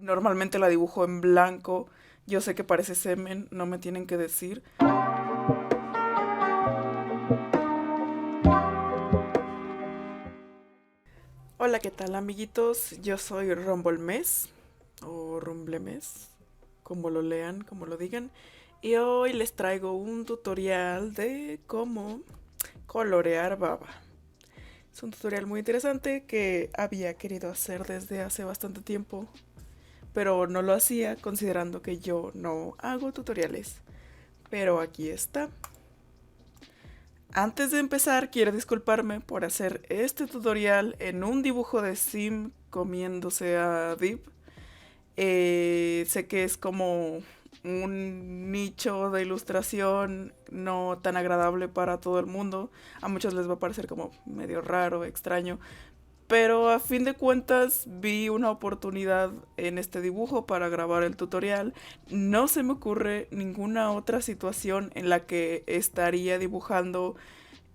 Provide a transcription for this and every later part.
Normalmente la dibujo en blanco. Yo sé que parece semen, no me tienen que decir. Hola, ¿qué tal, amiguitos? Yo soy Rombolmes o Rumblemes, como lo lean, como lo digan. Y hoy les traigo un tutorial de cómo colorear baba. Es un tutorial muy interesante que había querido hacer desde hace bastante tiempo, pero no lo hacía considerando que yo no hago tutoriales. Pero aquí está. Antes de empezar, quiero disculparme por hacer este tutorial en un dibujo de Sim comiéndose a Deep. Sé que es como un nicho de ilustración no tan agradable para todo el mundo. A muchos les va a parecer como medio raro, extraño. Pero a fin de cuentas vi una oportunidad en este dibujo para grabar el tutorial. No se me ocurre ninguna otra situación en la que estaría dibujando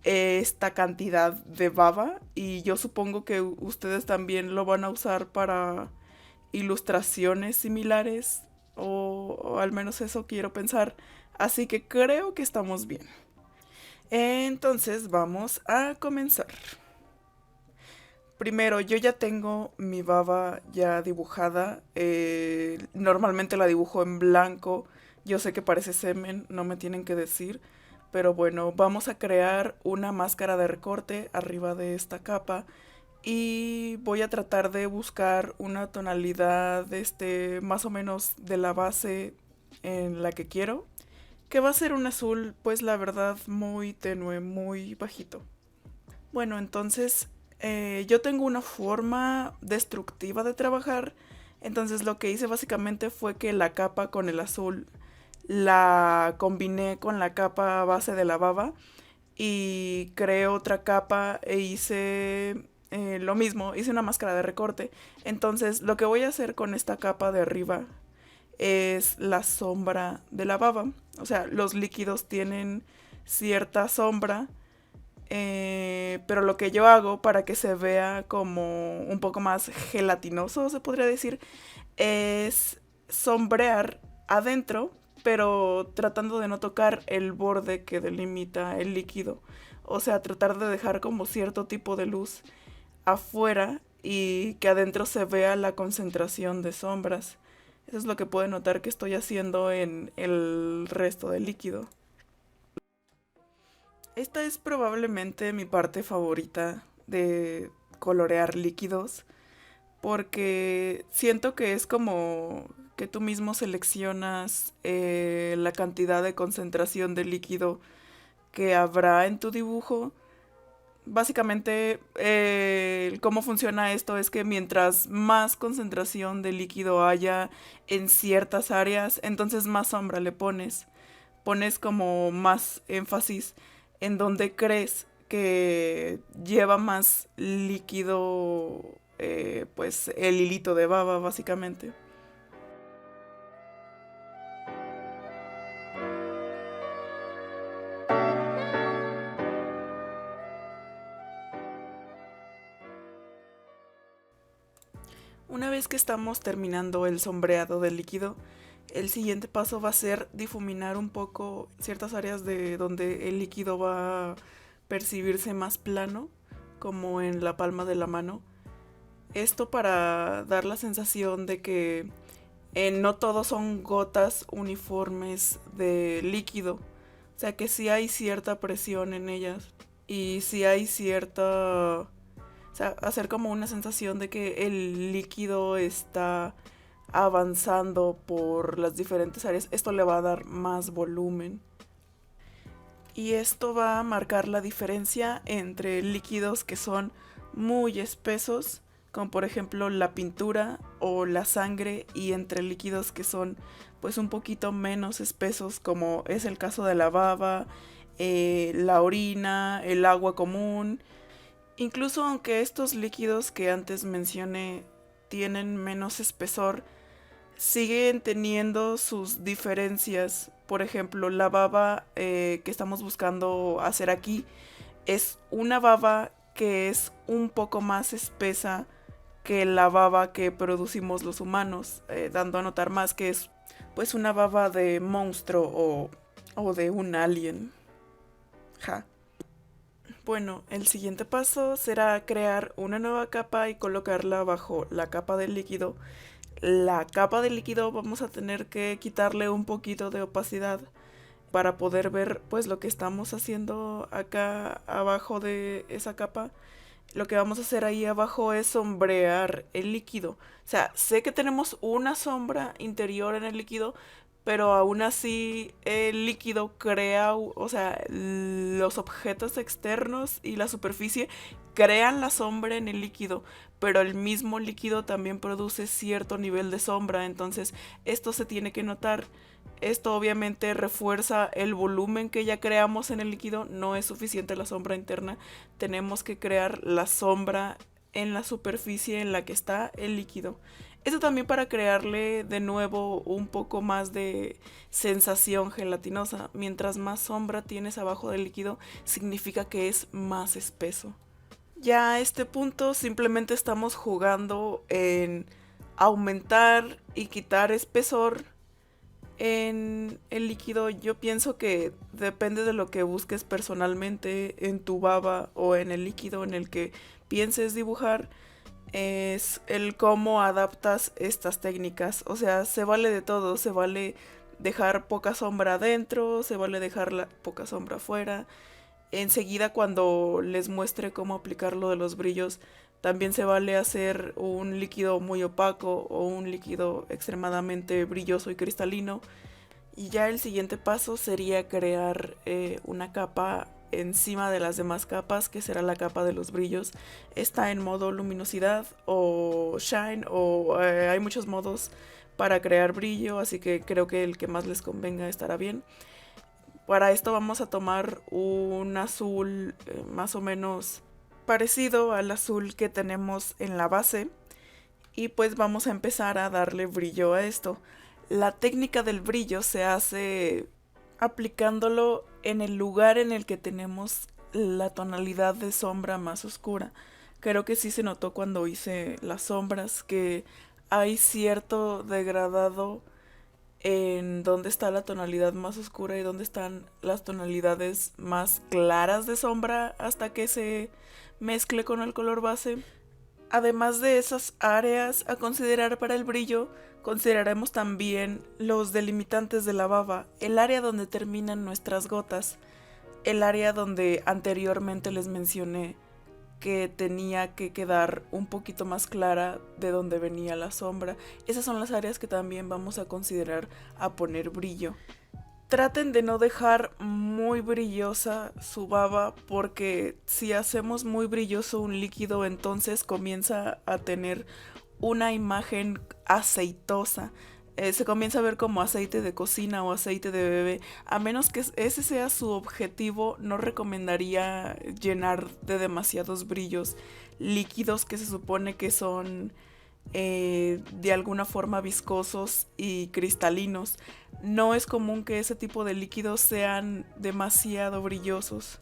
esta cantidad de baba, y yo supongo que ustedes también lo van a usar para ilustraciones similares, o al menos eso quiero pensar. Así que creo que estamos bien. Entonces vamos a comenzar. Primero, yo ya tengo mi baba ya dibujada. Normalmente la dibujo en blanco. Yo sé que parece semen, no me tienen que decir. Pero bueno, vamos a crear una máscara de recorte arriba de esta capa. Y voy a tratar de buscar una tonalidad más o menos de la base en la que quiero. Que va a ser un azul, pues la verdad, muy tenue, muy bajito. Bueno, entonces yo tengo una forma destructiva de trabajar. Entonces lo que hice básicamente fue que la capa con el azul la combiné con la capa base de la baba y creé otra capa e hice lo mismo, hice una máscara de recorte. Entonces lo que voy a hacer con esta capa de arriba es la sombra de la baba. O sea, los líquidos tienen cierta sombra, pero lo que yo hago para que se vea como un poco más gelatinoso, se podría decir, es sombrear adentro, pero tratando de no tocar el borde que delimita el líquido. O sea, tratar de dejar como cierto tipo de luz afuera y que adentro se vea la concentración de sombras. Eso es lo que pueden notar que estoy haciendo en el resto del líquido. Esta es probablemente mi parte favorita de colorear líquidos, porque siento que es como que tú mismo seleccionas la cantidad de concentración de líquido que habrá en tu dibujo. Básicamente, cómo funciona esto es que mientras más concentración de líquido haya en ciertas áreas, entonces más sombra le pones. Pones como más énfasis en donde crees que lleva más líquido, pues el hilito de baba, básicamente. Una vez que estamos terminando el sombreado del líquido, el siguiente paso va a ser difuminar un poco ciertas áreas de donde el líquido va a percibirse más plano, como en la palma de la mano. Esto para dar la sensación de que no todos son gotas uniformes de líquido. O sea que sí hay cierta presión en ellas. Y sí hay cierta... O sea, hacer como una sensación de que el líquido está avanzando por las diferentes áreas. Esto le va a dar más volumen. Y esto va a marcar la diferencia entre líquidos que son muy espesos, como por ejemplo la pintura o la sangre, y entre líquidos que son pues un poquito menos espesos, como es el caso de la baba, la orina, el agua común. Incluso aunque estos líquidos que antes mencioné tienen menos espesor, siguen teniendo sus diferencias. Por ejemplo, la baba que estamos buscando hacer aquí es una baba que es un poco más espesa que la baba que producimos los humanos, dando a notar más que es pues una baba de monstruo o de un alien. Ja. Bueno, el siguiente paso será crear una nueva capa y colocarla bajo la capa del líquido. La capa del líquido vamos a tener que quitarle un poquito de opacidad para poder ver pues lo que estamos haciendo acá abajo de esa capa. Lo que vamos a hacer ahí abajo es sombrear el líquido. O sea, sé que tenemos una sombra interior en el líquido, pero aún así el líquido crea, o sea, los objetos externos y la superficie crean la sombra en el líquido, pero el mismo líquido también produce cierto nivel de sombra, entonces esto se tiene que notar. Esto obviamente refuerza el volumen que ya creamos en el líquido, no es suficiente la sombra interna, tenemos que crear la sombra en la superficie en la que está el líquido. Esto también para crearle de nuevo un poco más de sensación gelatinosa. Mientras más sombra tienes abajo del líquido, significa que es más espeso. Ya a este punto simplemente estamos jugando en aumentar y quitar espesor en el líquido. Yo pienso que depende de lo que busques personalmente en tu baba o en el líquido en el que pienses dibujar, es el cómo adaptas estas técnicas. O sea, se vale de todo, se vale dejar poca sombra adentro, se vale dejar la poca sombra afuera. Enseguida cuando les muestre cómo aplicar lo de los brillos, también se vale hacer un líquido muy opaco o un líquido extremadamente brilloso y cristalino. Y ya el siguiente paso sería crear una capa encima de las demás capas, que será la capa de los brillos. Está en modo luminosidad o shine, o hay muchos modos para crear brillo, así que creo que el que más les convenga estará bien. Para esto vamos a tomar un azul más o menos parecido al azul que tenemos en la base y pues vamos a empezar a darle brillo a esto. La técnica del brillo se hace aplicándolo en el lugar en el que tenemos la tonalidad de sombra más oscura. Creo que sí se notó cuando hice las sombras que hay cierto degradado en dónde está la tonalidad más oscura y dónde están las tonalidades más claras de sombra hasta que se mezcle con el color base. Además de esas áreas a considerar para el brillo, consideraremos también los delimitantes de la baba, el área donde terminan nuestras gotas, el área donde anteriormente les mencioné que tenía que quedar un poquito más clara de donde venía la sombra. Esas son las áreas que también vamos a considerar a poner brillo. Traten de no dejar muy brillosa su baba, porque si hacemos muy brilloso un líquido, entonces comienza a tener una imagen aceitosa. Se comienza a ver como aceite de cocina o aceite de bebé. A menos que ese sea su objetivo, no recomendaría llenar de demasiados brillos líquidos que se supone que son de alguna forma viscosos y cristalinos. No es común que ese tipo de líquidos sean demasiado brillosos.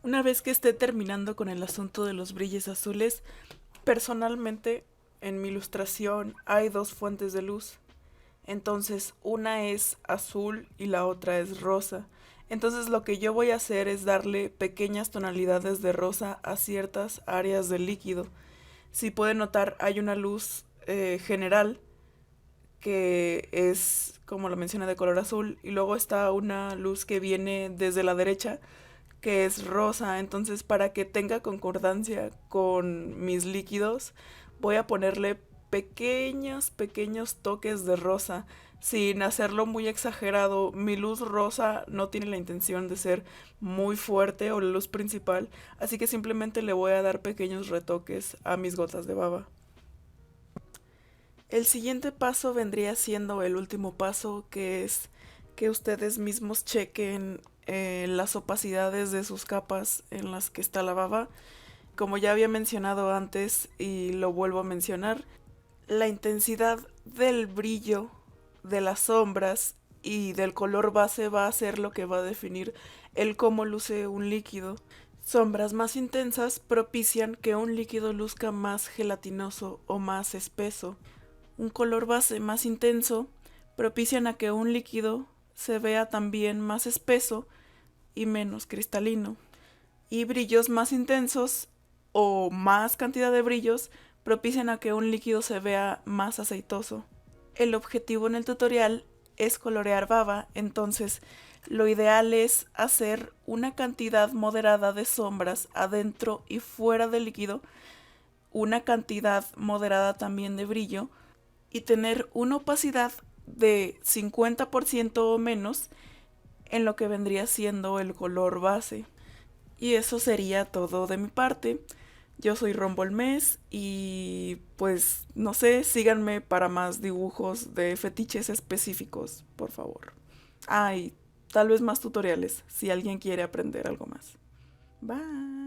Una vez que esté terminando con el asunto de los brillos azules, personalmente en mi ilustración hay dos fuentes de luz. Entonces una es azul y la otra es rosa. Entonces lo que yo voy a hacer es darle pequeñas tonalidades de rosa a ciertas áreas del líquido. Si pueden notar, hay una luz general que es, como lo mencioné, de color azul, y luego está una luz que viene desde la derecha que es rosa. Entonces, para que tenga concordancia con mis líquidos, voy a ponerle pequeños toques de rosa, sin hacerlo muy exagerado. Mi luz rosa no tiene la intención de ser muy fuerte o la luz principal, así que simplemente le voy a dar pequeños retoques a mis gotas de baba. El siguiente paso vendría siendo el último paso, que es que ustedes mismos chequen las opacidades de sus capas en las que está la baba. Como ya había mencionado antes y lo vuelvo a mencionar, la intensidad del brillo de las sombras y del color base va a ser lo que va a definir el cómo luce un líquido. Sombras más intensas propician que un líquido luzca más gelatinoso o más espeso. Un color base más intenso propician a que un líquido se vea también más espeso y menos cristalino. Y brillos más intensos o más cantidad de brillos propician a que un líquido se vea más aceitoso. El objetivo en el tutorial es colorear baba, entonces lo ideal es hacer una cantidad moderada de sombras adentro y fuera del líquido, una cantidad moderada también de brillo y tener una opacidad de 50% o menos en lo que vendría siendo el color base. Y eso sería todo de mi parte. Yo soy Rombolmes y pues no sé, síganme para más dibujos de fetiches específicos, por favor. Ah, y tal vez más tutoriales si alguien quiere aprender algo más. Bye.